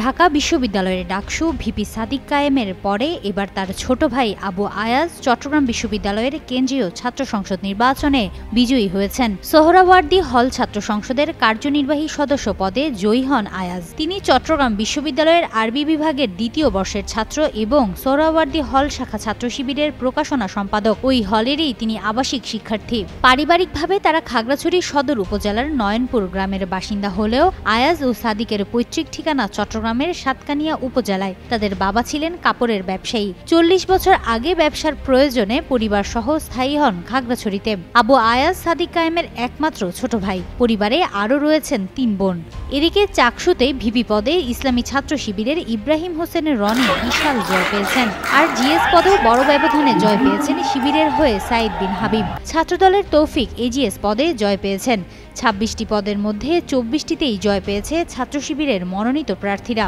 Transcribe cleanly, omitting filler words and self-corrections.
ঢাকা বিশ্ববিদ্যালয়ের ডাকসু ভিপি সাদিক কায়েমের পরে এবার তার ছোট ভাই আবু আয়াজ চট্টগ্রাম বিশ্ববিদ্যালয়ের কেন্দ্রীয় ছাত্র সংসদ নির্বাচনে বিজয়ী হয়েছেন। সোহরাওয়ার্দী হল ছাত্র সংসদের কার্যনির্বাহী সদস্য পদে জয়ী হন আয়াজ। তিনি চট্টগ্রাম বিশ্ববিদ্যালয়ের আরবি বিভাগের দ্বিতীয় বর্ষের ছাত্র এবং সোহরাওয়ার্দী হল শাখা ছাত্র শিবিরের প্রকাশনা সম্পাদক। ওই হলেরই তিনি আবাসিক শিক্ষার্থী। পারিবারিকভাবে তারা খাগড়াছড়ি সদর উপজেলার নয়নপুর গ্রামের বাসিন্দা হলেও আয়াজ ও সাদিকের পৈতৃক ঠিকানা চট্টগ্রামের সাতকানিয়া উপজেলায়। তাদের বাবা ছিলেন কাপড়ের ব্যবসায়ী। ৪০ বছর আগে ব্যবসার প্রয়োজনে পরিবার সহ স্থায়ী হন খাগড়াছড়িতে। আবু আয়াজ সাদিক কায়েমের একমাত্র ছোট ভাই। পরিবারে আরও রয়েছেন ৩ বোন। এদিকে চাকসুতে ভিপি পদে ইসলামী ছাত্র শিবিরের ইব্রাহিম হোসেনের রনি বিশাল জয় পেয়েছেন। আর জিএস পদেও বড় ব্যবধানে জয় পেয়েছেন শিবিরের হয়ে সাইদ বিন হাবিব। ছাত্রদলের তৌফিক এজিএস পদে জয় পেয়েছেন। ২৬টি পদের মধ্যে ২৪টিতেই জয় পেয়েছে ছাত্র শিবিরের মনোনীত প্রার্থীরা।